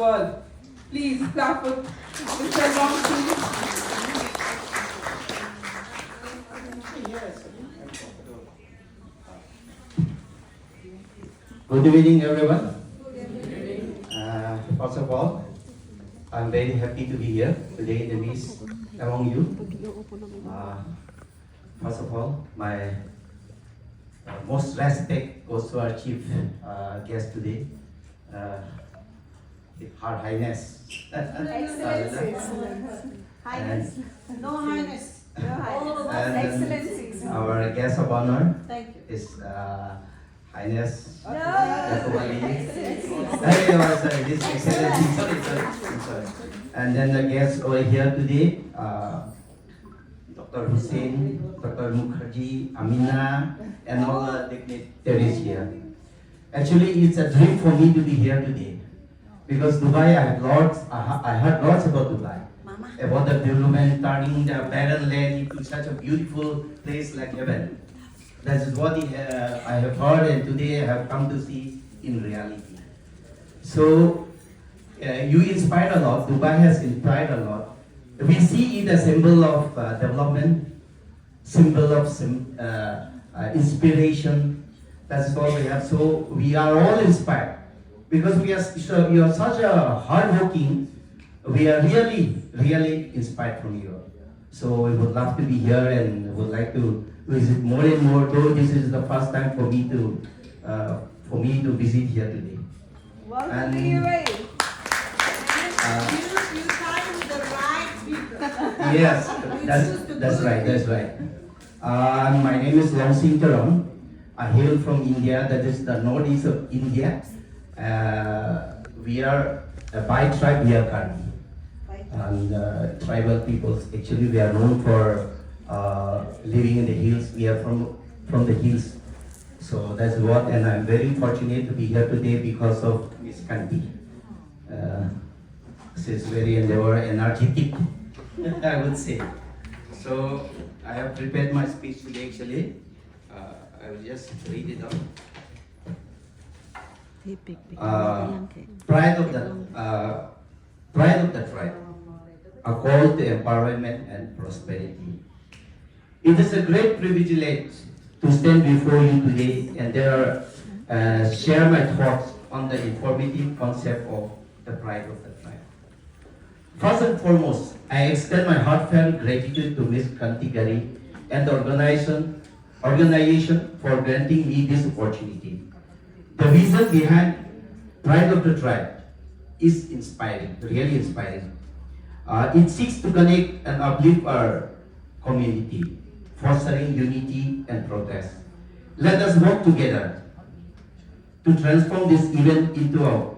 world. Please clap for Mr. Wangchi. Good evening, everyone. First of all, I'm very happy to be here today in the midst among you. First of all, my most respect goes to our chief guest today, Her Highness. Excellencies. Highness. No highness. No highness. And Excellencies. our guest of honor Thank you. is Highness. No. Sorry, this excellency. Sorry. And then the guests over here today, Dr. Hussein, Dr. Mukherjee, Amina, and all the dignitaries here. Actually, it's a dream for me to be here today, because Dubai, I heard lots about Dubai, about the development, turning the barren land into such a beautiful place like heaven. That is what I have heard, and today I have come to see in reality. So, you inspired a lot. Dubai has inspired a lot. We see it as a symbol of development, symbol of inspiration. That's all we have. So we are all inspired because you are such a hardworking. We are really inspired from you. So we would love to be here and would like to visit more and more. Though this is the first time for me to visit here today. Welcome to UAE. You find the right people. Yes, that's right. My name is Longsing Karam. I hail from India, that is the northeast of India. We are by tribe, we are Karni. And tribal peoples, actually we are known for living in the hills. We are from the hills. So that's what, and I'm very fortunate to be here today because of Miss Kanti. She's very energetic, I would say. So I have prepared my speech today actually. I will just read it out. Pride of the tribe, a call to empowerment and prosperity. It is a great privilege to stand before you today and share my thoughts on the informative concept of the pride of the tribe. First and foremost, I extend my heartfelt gratitude to Ms. Kanti Gari and the organization for granting me this opportunity. The reason behind Pride of the Tribe is inspiring, really inspiring. It seeks to connect and uplift our community, fostering unity and progress. Let us work together to transform this event into a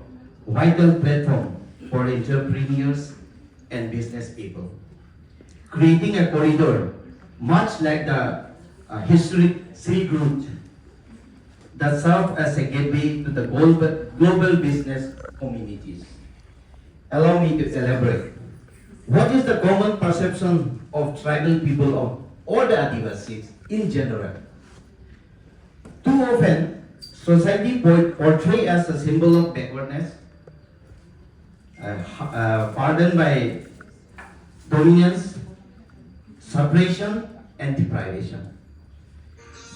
vital platform for entrepreneurs and business people, creating a corridor much like the historic Silk Route that served as a gateway to the global business communities. Allow me to elaborate. What is the common perception of tribal people of all the Adivasis in general? Too often, society portrays as a symbol of backwardness, pardoned by dominance, suppression, and deprivation.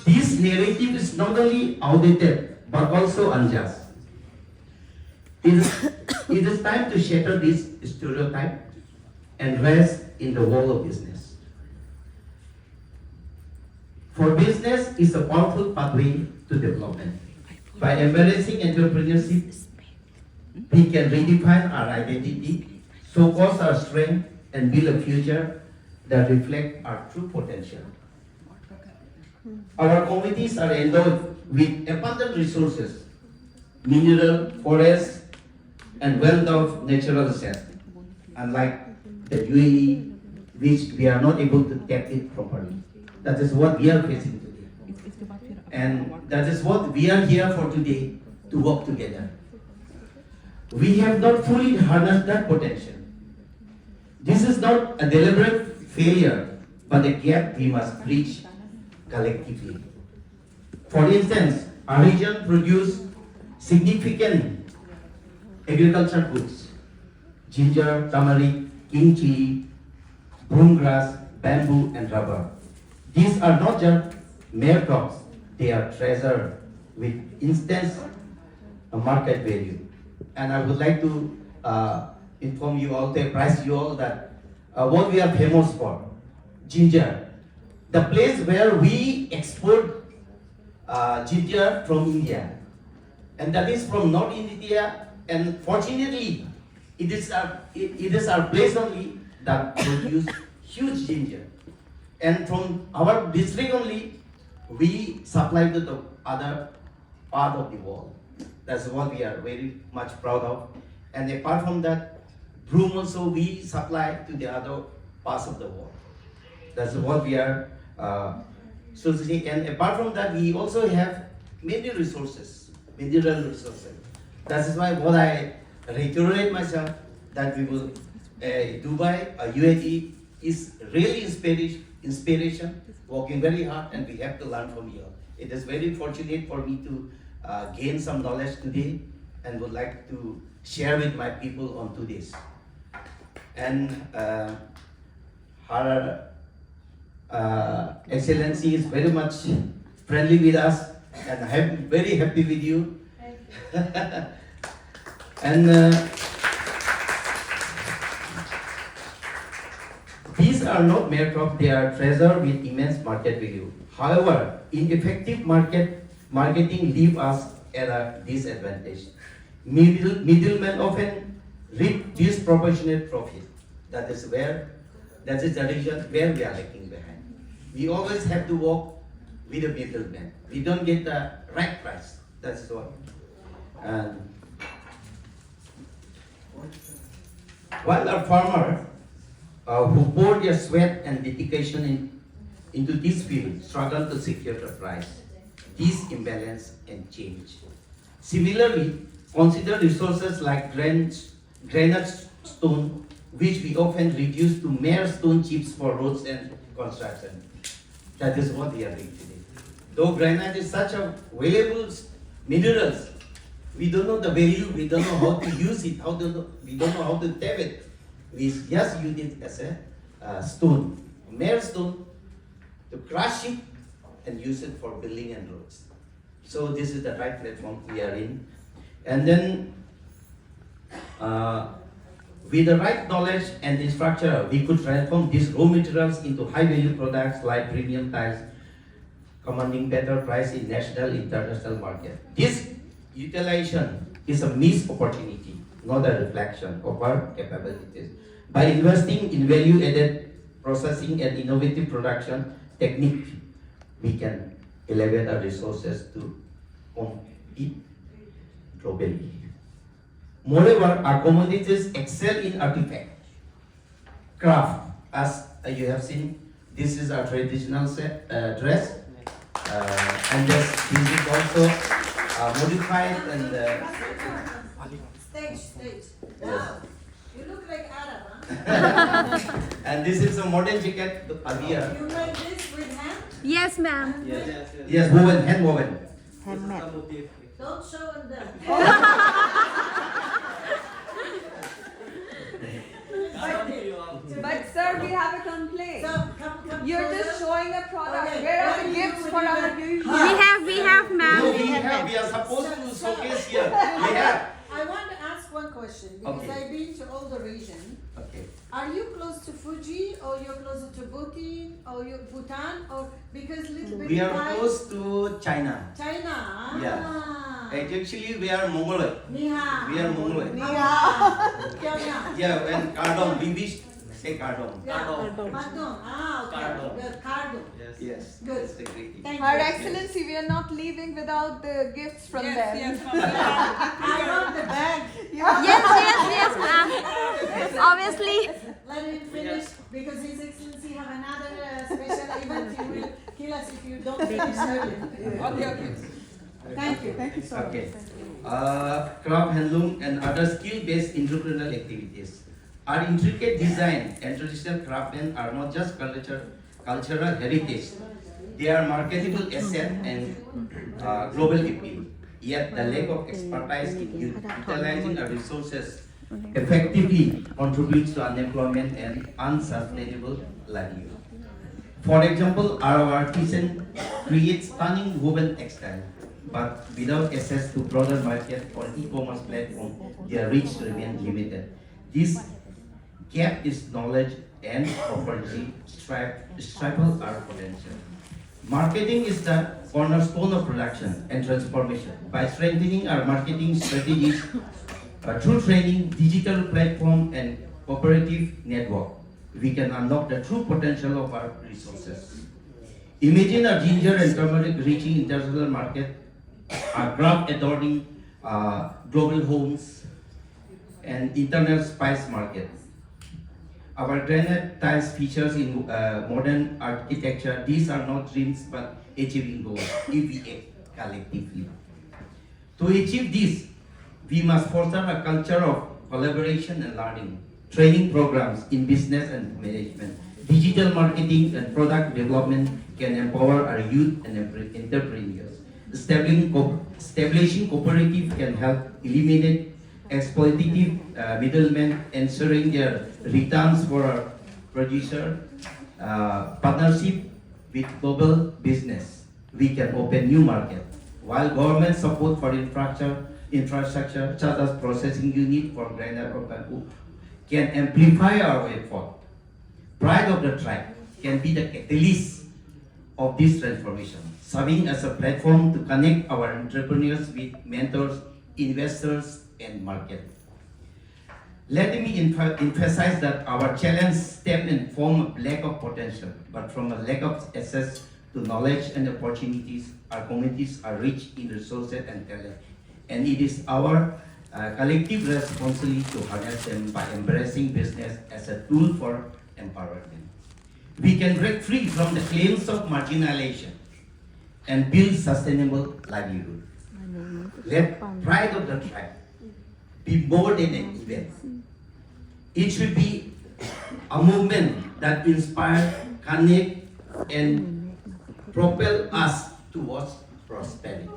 This narrative is not only outdated but also unjust. It is time to shatter this stereotype and rest in the world of business. For business is a powerful pathway to development. By embracing entrepreneurship, we can redefine our identity, showcase our strength, and build a future that reflects our true potential. Our communities are endowed with abundant resources, mineral, forests, and wealth of natural assets, unlike the UAE, which we are not able to tap it properly. That is what we are facing today. And that is what we are here for today, to work together. We have not fully harnessed that potential. This is not a deliberate failure, but a gap we must bridge collectively. For instance, our region produces significant agricultural goods ginger, turmeric, king chili, broom grass, bamboo, and rubber. These are not just mere crops, they are treasure with instant market value. And I would like to inform you all, to apprise you all that what we are famous for, ginger. The place where we export ginger from India, and that is from North India. And fortunately, it is our place only that produce huge ginger. And from our district only, we supply to the other part of the world. That's what we are very much proud of. And apart from that, broom also we supply to the other parts of the world. That's what we are so to say. And apart from that, we also have many resources, mineral resources. That is why what I reiterate myself that we will Dubai, UAE is really inspiration, working very hard, and we have to learn from here. It is very fortunate for me to gain some knowledge today, and would like to share with my people on to this. And her Excellency is very much friendly with us, and I'm very happy with you. And these are not mere crops, they are treasure with immense market value. However, ineffective marketing leave us at a disadvantage. Middlemen often reap disproportionate profit. That is the reason where we are lagging behind. We always have to work with a middleman. We don't get the right price. That's what. And while a farmer who poured their sweat and dedication into this field struggle to secure the price, this imbalance and change. Similarly, consider resources like granite stone, which we often reduce to mere stone chips for roads and construction. That is what we are doing today. Though granite is such a valuable minerals, we don't know the value, we don't know how to use it, we don't know how to tap it. We just use it as a stone, mere stone, to crush it and use it for building and roads. So this is the right platform we are in. And then with the right knowledge and infrastructure, we could transform these raw materials into high-value products like premium tiles, commanding better price in national, international market. This utilization is a missed opportunity, not a reflection of our capabilities. By investing in value-added processing and innovative production technique, we can elevate our resources to compete globally. Moreover, our commodities excel in artifact, craft. As you have seen, this is our traditional dress, and this is also modified and Stage. yes. Wow. You look like Arab, huh? And this is a modern jacket here. You made this with hand? Yes, ma'am. Yes, woven, hand woven. Don't show them. But sir, we have a complaint. So, come You're closer. just showing a product. Okay, Where what are do the you gifts do for with our that? viewers? We have, No, ma'am. we are supposed to showcase here. We have. I want to ask one question because Okay. I've been to all the region. Okay. Are you close to Fuji or you're closer to Bhutan or because little bit We are Thai- close to China. China? Yeah. Ah. Actually, we are Mongoloid. Ni hao. We are Mongoloid. Ni hao. Kyao niao. Yeah, and Kardom, we wish say Kardom. Yeah. Pardon. Ah, okay. Cardon. The cardon. Yes. Good. That's the great thing. Thank Her you. Excellency, we are not leaving without the gifts from them. I want the bag. Yes, ma'am. Obviously. Let him finish because His Excellency have another special event. He will kill us if you don't finish early. Okay. Thank you. Okay. Craft, handloom, and other skill-based entrepreneurial activities. Our intricate design and traditional craftsmen are not just cultural heritage. They are marketable asset and global appeal. Yet the lack of expertise in utilizing our resources effectively contributes to unemployment and unsustainable livelihood. For example, our artisan creates stunning woven textile, but without access to broader market or e-commerce platform, their reach remains limited. This gap is knowledge and opportunity stifle our potential. Marketing is the cornerstone of production and transformation. By strengthening our marketing strategies through training, digital platform, and cooperative network, we can unlock the true potential of our resources. Imagine a ginger and turmeric reaching international market, a craft adorning global homes, and internal spice market. Our granite tiles features in modern architecture. These are not dreams but achieving goals if we act collectively. To achieve this, we must foster a culture of collaboration and learning, training programs in business and management, digital marketing and product development can empower our youth and entrepreneurs. Establishing cooperative can help eliminate exploitative middlemen, ensuring their returns for our producer. Partnership with global business, we can open new market. While government support for infrastructure such as processing unit for granite or bamboo can amplify our effort. Pride of the tribe can be the catalyst of this transformation, serving as a platform to connect our entrepreneurs with mentors, investors, and market. Let me emphasize that our challenge stem from a lack of potential, but from a lack of access to knowledge and opportunities. Our communities are rich in resources and talent, and it is our collective responsibility to harness them by embracing business as a tool for empowerment. We can break free from the claims of marginalization and build sustainable livelihood. Let pride of the tribe be more than an event. It should be a movement that inspires, connects, and propel us towards prosperity.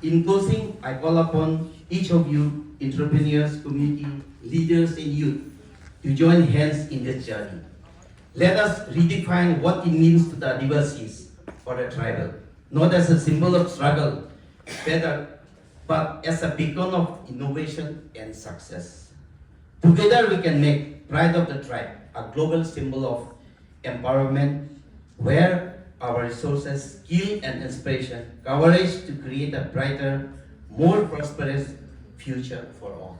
In closing, I call upon each of you, entrepreneurs, community leaders, and youth, to join hands in this journey. Let us redefine what it means to the Adivasis for the tribal, not as a symbol of struggle, but as a beacon of innovation and success. Together we can make Pride of the Tribe a global symbol of empowerment where our resources, skill and inspiration coverage to create a brighter, more prosperous future for all.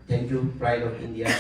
Thank you, Pride of India.